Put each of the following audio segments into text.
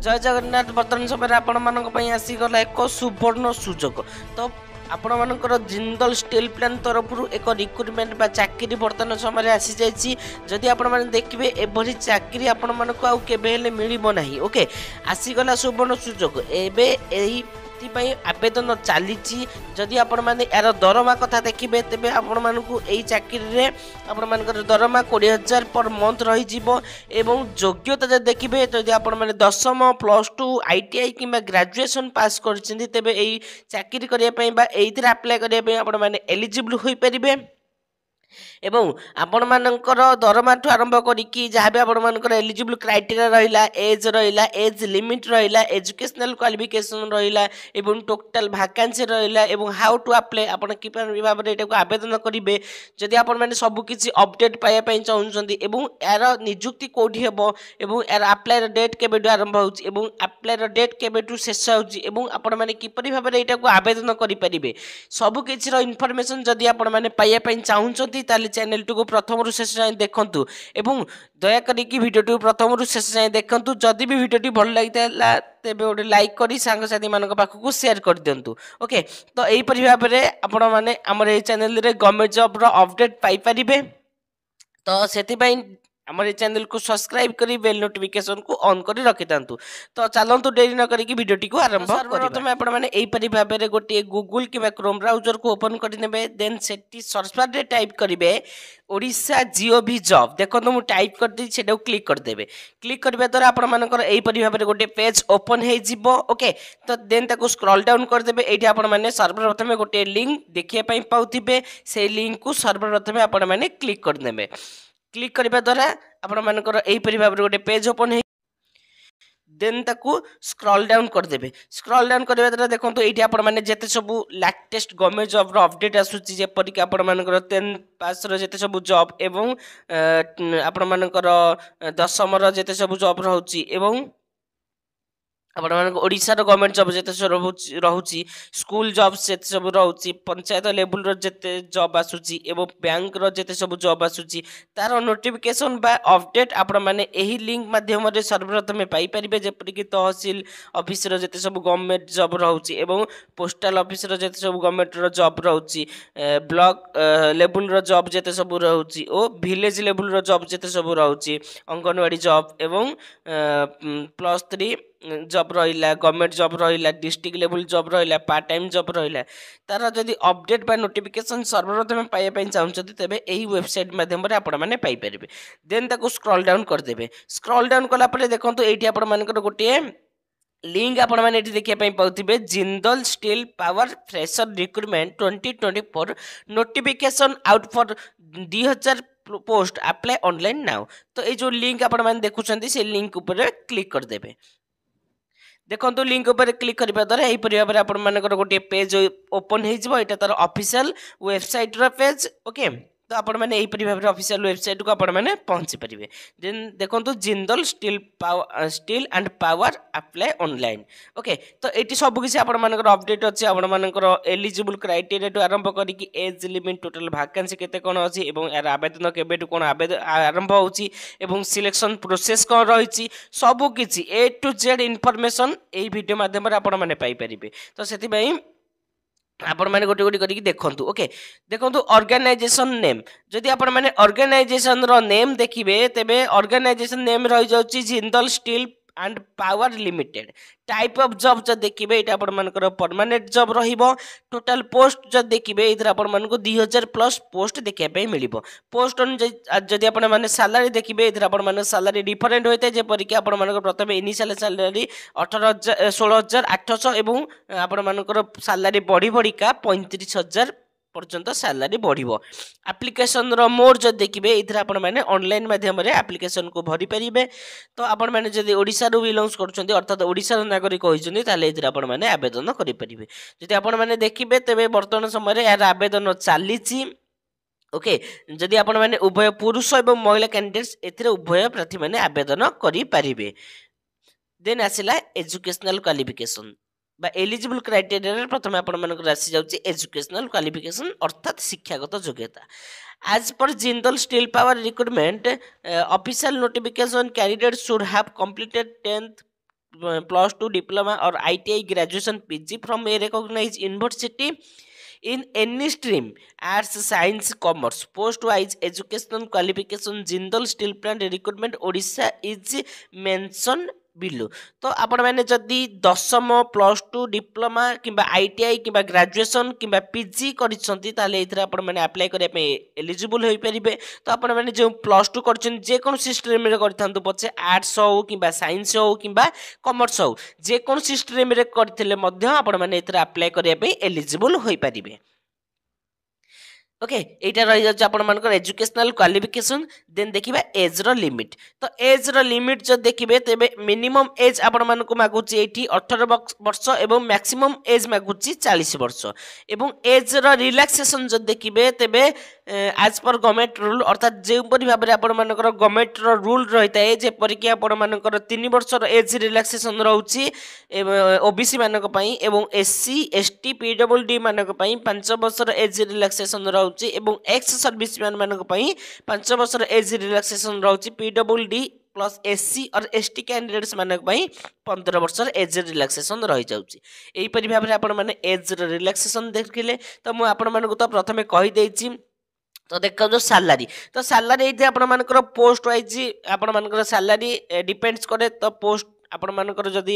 जय जगन्नाथ बर्तमान समय आपण आसीगला एक सुवर्ण सुजोग तो आपण मानकर जिंदल स्टील प्लांट तरफ एक रिक्रुटमेंट बा चाकरी बर्तमान समय आसी जाइए जदि आपण मैंने देखिए एभली चाकरी आपण मानक आउ केबे हेले मिलिबो नाही ओके आसीगला सुवर्ण सुजोग एबे एही आवेदन चली जदि आपण मैंने यार दरमा कथा देखिए तेरे आपण मानक यही चाकरी आपण मानकर दरमा 20,000 पर मंथ रही एवं योग्यता जब देखिए जदि आपण मैंने 10वीं +2 ITI कि ग्रेजुएशन पास कर तेरे यही चाकरी करने अप्लाई करने आपण मैंने एलिजिबल हो पारे एवं आपण मानकर दरमा ठू आरंभ करी जहाँ भी आपण मानकर एलिजिबल क्राइटेरिया रहिला एज लिमिट रहिला एजुकेशनल क्वालिफिकेशन रहिला एवं टोटल वैकेंसी रहिला एवं हाउ टू अप्लाई आपण कि भाव में एटा आवेदन करेंगे जदि आपण मैंने सबकिछि अपडेट पाइबा चाहूँगी एवं यार निजुक्ति कौटी हेबो एवं यार अप्लाई डेट केबेठू आरंभ होउछि एवं अप्लाई डेट केबेठू शेष होउछि एवं आपण मैंने किपरि भाव में एटा आवेदन करेंगे सबकिछि इनफॉरमेशन जदि आपण मैंने पाइबा चाहूँगी ताली चैनल को प्रथम रु शेष जाए देखूँ एवं दयाकोरी भिडियो प्रथम रु शेष जाए देखूँ जदि भी भिडियो भल लगी तेज गोटे लाइक करी सांगसाथी मान पाखक शेयर कर दिंतु ओके तो यहीपरि भाव में आपण मैंने आमर ये चैनल गवर्नमेंट जॉब रो अपडेट पाइपर तो से आम चैनल को सब्सक्राइब करी बेल नोटिफिकेशन को ऑन करी रखि थांतु तो चलतु डेरी न करी वीडियो को आरंभ प्रथम आपण मैंने यहीपरि भाव में गोटे गूगल कि क्रोम ब्राउजर को ओपन करने देन से सर्च बार रे टाइप करेंगे ओडिशा जीओवी जॉब देखो मुझे टाइप कर दी से क्लिक करदे क्लिक करने द्वारा आपण मानकर यहीपरि भाव में गोटे पेज ओपन हो ओके तो देन ताको स्क्रॉल डाउन करदे ये आपण मैंने सर्वप्रथम गोटे लिंक देखिए पाउथिबे से लिंक को सर्वप्रथम आपण मैंने क्लिक करदे क्लिक करने द्वारा आपण मानकर यहीपरि भाव में गोटे पेज ओपन हो देन ताकू स्क्रॉल डाउन करदे स्क्रॉल डाउन करने द्वारा देखो ये आपण मैंने जिते सब लेटेस्ट गवर्नमेंट जॉब रो अपडेट आसूची जेपरिक आपण मानकर 10 पास रो जिते सब जॉब एवं आपण मानकर 10वीं रो जिते सब जॉब रहउची एवं आपण ओडिशार गवर्नमेंट जॉब जिते रोचे स्कूल जॉब से सब रोचे पंचायत लेवल रो जिते जॉब आसूची एवं बैंक रो जिते सब जॉब आसूची तार नोटिफिकेशन बा अपडेट आपण माने एही लिंक माध्यम रे सर्वप्रथम पाई परिबे जेपरिक तहसील ऑफिस रो जिते सब गवर्नमेंट जॉब रहउची एवं पोस्टल ऑफिस रो जिते सब गवर्नमेंट रो जॉब रहउची ब्लॉक लेवल रो जॉब जिते सब रहउची ओ विलेज लेवल रो जॉब जिते सब रहउची अंगनवाड़ी जॉब एवं +3 जॉब रहा गवर्नमेंट जॉब रहा डिस्ट्रिक्ट लेवल जॉब रहा पार्ट टाइम जॉब रहा तार जदि अपडेट बा नोटिफिकेशन सर्वप्रथम पाइबा चाहते तेरे यही वेबसाइट माध्यम आपने पाइपर देन ताको स्क्रॉल डाउन करदे स्क्रॉल डाउन कलापर देखो ये आपण मानकर गोटे लिंक आपण मैंने देखिए पाउथिबे Jindal steel power fresher recruitment 2024 notification out for 2000 post apply online now तो ये जो लिंक आपण मैंने देखुं से लिंक ऊपर क्लिक करदे देखो लिंक ऊपर क्लिक करने द्वारा यहीपरि भाव में आपण मानकर गोटे पेज ओपन हो तार ऑफिशियल वेबसाइट रो पेज ओके तो आपण मैंने यहीपरि भाव में ऑफिशियल वेबसाइट को आपण मैंने पहुंची पारे देन देखो Jindal steel and power apply online okay तो ये सबकिछि आपण मानकर अपडेट अच्छे आपण मानकर एलिजिबल क्राइटेरिया टू आरंभ करी एज लिमिट टोटल वैकेंसी केते कोन अछि एवं यार आवेदन केबेटू कोन आवेदन आरंभ होउछि एवं सिलेक्शन प्रोसेस कोन रहिछि सबकिछि A to Z इनफॉरमेशन एही वीडियो माध्यम रे आपण माने पाई परिबे तो सेति पई आपण मैंने गोटे गोटे करके देखूँ ओके देखो ऑर्गेनाइजेशन नेम जदि आपण मैंने ऑर्गेनाइजेशन रो नेम देखिए तेबे ऑर्गेनाइजेशन नेम रही जाउची Jindal steel and power limited type of job जब देखिए ये आपण मानकर परमानेंट जॉब रहिबो टोटल पोस्ट जब देखिए इधर आपण मानको 2000+ पोस्ट देखिया पे मिलिबो पोस्ट जदि आपण माने सैलरी देखिए इधर आपण माने सैलरी डिफरेंट होते जेपरि कि आपण मानकर प्रथम इनिशियल सैलरी 16,800 एवं आपण मानकर सैलरी बढ़ी बढ़िका 35,000 पर्यंत सैलरी बढ़िबो एप्लिकेशन रो मोड जब देखिए इधर आपण माने ऑनलाइन माध्यम रे एप्लिकेशन को भरी परिबे तो आपण माने जदि ओडिसा रो बिलोंग्स करछन्ती अर्थात ओडिसा रो नागरिक होइछन्ती ताले इधर आपण माने आवेदन करि परिबे जदि आपण माने देखिबे तेबे वर्तमान समय रे यार आवेदन चलीछि ओके जदि आपण माने उभय पुरुष एवं महिला कैंडिडेट्स एथिरे उभय प्रार्थी माने आवेदन करि परिबे देन आसिला एजुकेशनल क्वालिफिकेशन बा एलिजिबल क्राइटेरिया प्रथम आपण मानकर आसी जाउची एजुकेशनल क्वालिफिकेशन अर्थात शिक्षागत योग्यता As per Jindal Steel Power recruitment, official notification, candidate should have completed 10th +2 diploma or ITI graduation PG from a recognized university in any stream, arts, science, commerce. Post wise educational qualification Jindal Steel Plant recruitment Odisha is mentioned below तो आपण मैंने जदि दशम +2 diploma किंबा ITI किंबा graduation किंबा PG करिसंती ताले इथरा आपण मैंने अप्लाई करिया पे एलिजिबल होई परिबे तो आपण मैंने जो +2 करछन जे कोन स्ट्रीम रे करथांतु पछे आर्ट्स हो किंबा साइंस हो किंबा कॉमर्स हो जे कोन स्ट्रीम रे करथिले मध्य आपण मैंने इथरा अप्लाई करिया पे एलिजिबल होई परिबे ओके एटा रही जाछ आपण मानकर एजुकेशनल क्वालिफिकेशन देन देखिबा एज रो लिमिट तो एज रो लिमिट जो देखिबे तेबे मिनिमम एज आपण मानको मागुची एठी 18 वर्ष एवं मैक्सिमम एज मागुची 40 वर्ष एवं एज रो रिलैक्सेशन जो देखिबे तेबे आज पर गवर्नमेंट रूल अर्थात जे परि भाबरे आपण मानकर गवर्नमेंट रो रूल रहिता है जे परि कि आपण मानकर 3 वर्ष रो एज रिलैक्सेशन रहउची ओबीसी मानक पई एवं एससी एसटी पीडब्ल्यूडी मानक पई 5 वर्ष रो एज रिलैक्सेशन एवं एक्स सर्विसमैन मानक पई 5 वर्ष एज रिलैक्सेशन रहउची पीडब्ल्यूडी प्लस एससी और एसटी कैंडिडेट्स मानक पई 15 वर्ष एज रिलैक्सेशन रही जाउची एही परि भाबरे आपण माने एज रिलैक्सेशन देखिले तो मु आपण मानक तो प्रथमे कहि देइची तो देख जो सैलरी तो सैलरी ये आपण मानकर पोस्ट वाइज आपण मानकर सैलरी डिपेंड्स करे तो पोस्ट आपण मानकर जदि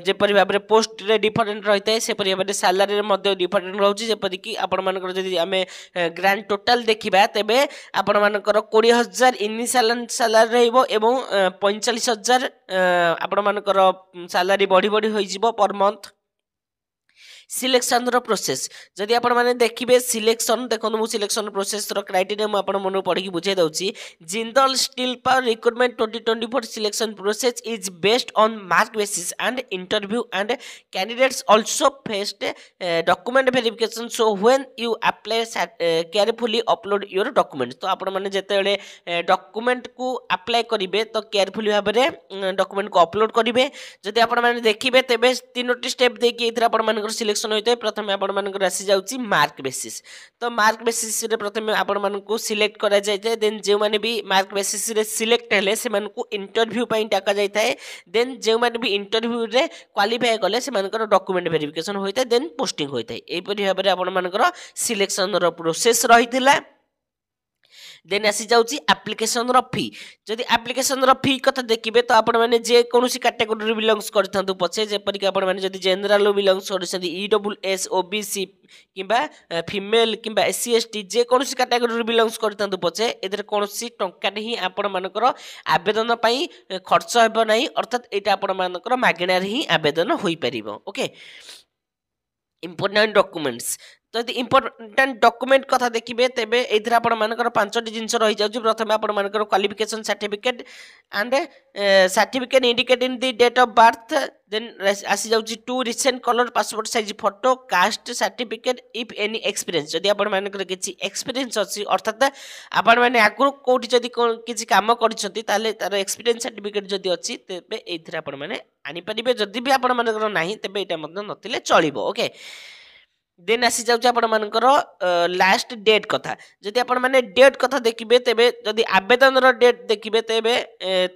जेपरि भाबरे पोस्ट रे डिफरेंट रहता है से परि भाबरे सैलरी रे मध्ये डिफरेंट रहउची जेपरि कि आपण मानकर जदि आमे ग्रांड टोटल देखिबा तेबे आपण मानकर 20000 इनिशियल सैलरी रहइबो एवं 45000 आपण मानकर सैलरी बढ़ी बढ़ी होई जिवो पर मंथ सिलेक्शन रो प्रोसेस जदि आपण माने देखिबे सिलेक्शन देखन मु सिलेक्शन प्रोसेस रो क्राइटेरिया मु आपण मन पढी बुझे दउची Jindal steel power recruitment 2024 selection process is based on mark basis and interview and candidates also faced document verification so when you apply carefully upload your document तो आपण माने जेतेले डॉक्यूमेंट को अप्लाई करिवे तो केयरफुली भाबरे डॉक्यूमेंट को अपलोड करिवे जदि आपण माने देखिबे तेबे तीनोटी स्टेप देकी इथरा आपण मानकर सिलेक्शन होते हैं प्रथम आपण मानकर आसी जाउची मार्क बेसिस तो मार्क बेसिस रे प्रथम आपण मानको सिलेक्ट करा जायते देन जे माने भी मार्क बेसिस रे सिलेक्ट हेले से मानको इंटरव्यू पई टाका जायता है देन जे माने भी इंटरव्यू रे क्वालिफाई करले से मानकर डॉक्यूमेंट वेरिफिकेशन होइता है देन पोस्टिंग होइता है एई परि भाबरे आपण मानकर सिलेक्शन रो प्रोसेस रहितिला देन आसी जाउची एप्लिकेशन रो फी जदि एप्लिकेशन रो फी कथा देखिबे तो आपण माने जे कोनोसी कैटेगरी बिलोंग्स करथांतु पछे जे परि कि आपण माने जदि जनरल बिलोंग्स करछथि ईडब्ल्यूएस ओबीसी किबा फीमेल किबा एससी एसटी जे कोनोसी कैटेगरी बिलोंग्स करथांतु पछे एदर कोनोसी टंका नहीं आपण मानकर आवेदन पई खर्च हेबो नाही अर्थात एटा आपण मानकर मागणार ही आवेदन होई परिबो ओके इंपोर्टेंट डॉक्यूमेंट्स तो इंपोर्टेंट डॉक्यूमेंट कथा देखिबे तेबे एथरा आपण मानकर 5टी जिंस रही जाउची प्रथम आपण मानकर qualification certificate and certificate indicating the date of birth then आसी जाउची 2 recent colour passport size photo caste certificate if any experience जदि आपण मानकर किछि एक्सपीरियंस अछि अर्थात आपण माने आगु कोठी जदि किछि काम करिसंती ताले तार एक्सपीरियंस सर्टिफिकेट जदि अछि तेबे एथरा आपण माने आनी परिबे जदि भी आपण मानकर नाही तेबे एटा मध्य नथिले चलिबो ओके देन आसी जाउची आपण मानकर लास्ट डेट कथा जदि आपण माने डेट कथा देखिबे तेबे जदि आवेदन रो डेट देखिबे तेबे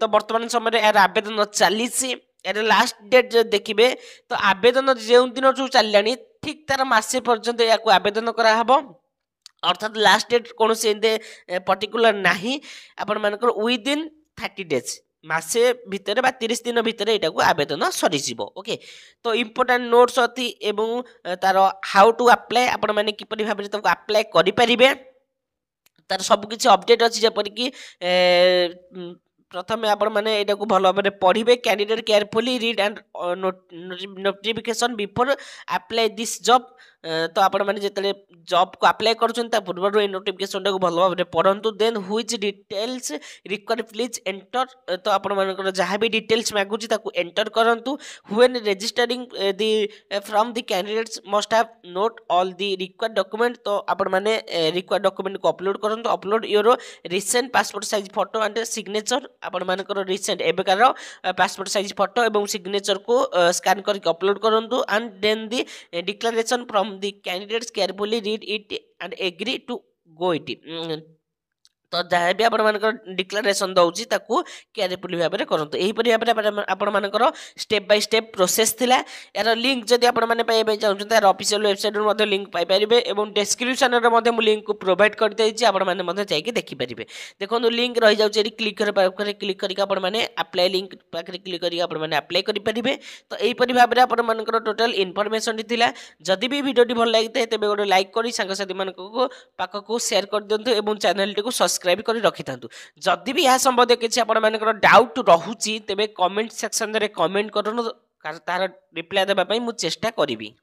तो वर्तमान समय रे यार आवेदन चालीसी यार लास्ट डेट जो देखिबे तो आवेदन जे दिन जो चललानी ठीक तार मासे पर्यंत याको आवेदन करा हबो अर्थात लास्ट डेट कोन से पर्टिकुलर नाही आपण मानकर विद इन 30 डेज मासे भितर बा 30 दिन भितर एटा को आवेदन सरी जिवो ओके तो इंपोर्टेंट नोट्स अति एवं तार हाउ टू अप्लाई आपण माने किपरि भाबरे तको अप्लाई करि परिबे तार सब किछि अपडेट अछि जेपरि कि प्रथमे आपण माने एटा को भलो भाबरे पढिबे candidate carefully read and notification before apply this job तो आपण माने जेतले जॉब को अप्लाई करछन ता पूर्व ए नोटिफिकेशन को भलो भाबरे पढंतु then which details required please enter तो आपण मानकर जहां भी डिटेल्स मागुची ताको एंटर करंतु when registering the form the candidates must have note all the required document तो आपण माने रिक्वायर्ड डॉक्यूमेंट को अपलोड करंतु upload your recent passport size photo and signature आपण मानकर रिसेंट एबेकार पासपोर्ट साइज फोटो एवं सिग्नेचर को स्कैन करके अपलोड करंतु and then the declaration from the candidates carefully read it and agree to go it तो जहाँ भी आपंकर डिक्लारेसन दौर ताकू केयरफुली भाव में करूँ यहीपरि भाव में आपर स्टेप बाय स्टेप प्रोसेस थिला यार लिंक जदि आपने चाहते यार ऑफिशियल वेबसाइट लिंक पाइपर और डिस्क्रिप्शन में लिंक को प्रोवाइड कर देती आपने जाकि देखिपारे देखो लिंक रही जाऊँगी क्लिक कर क्लिक करके आपने अप्लाई लिंक पाखे क्लिक करके आपने अप्लाई करेंगे तो यहीपरि भाव में आपर टोटाल इनफर्मेसन थिला जदि भी वीडियो भल लगी था तेज गोटे लाइक कर सांगसाथी पाखक सेयार कर दिंतु और चैनल टी सब्सक्राइब कर रखी था जदि भी यह संबंधी किसी आपर डाउट रोचे तेज कमेंट सेक्शन में कमेंट करूँ तार रिप्लाई देवाई मुझे चेष्टा करी।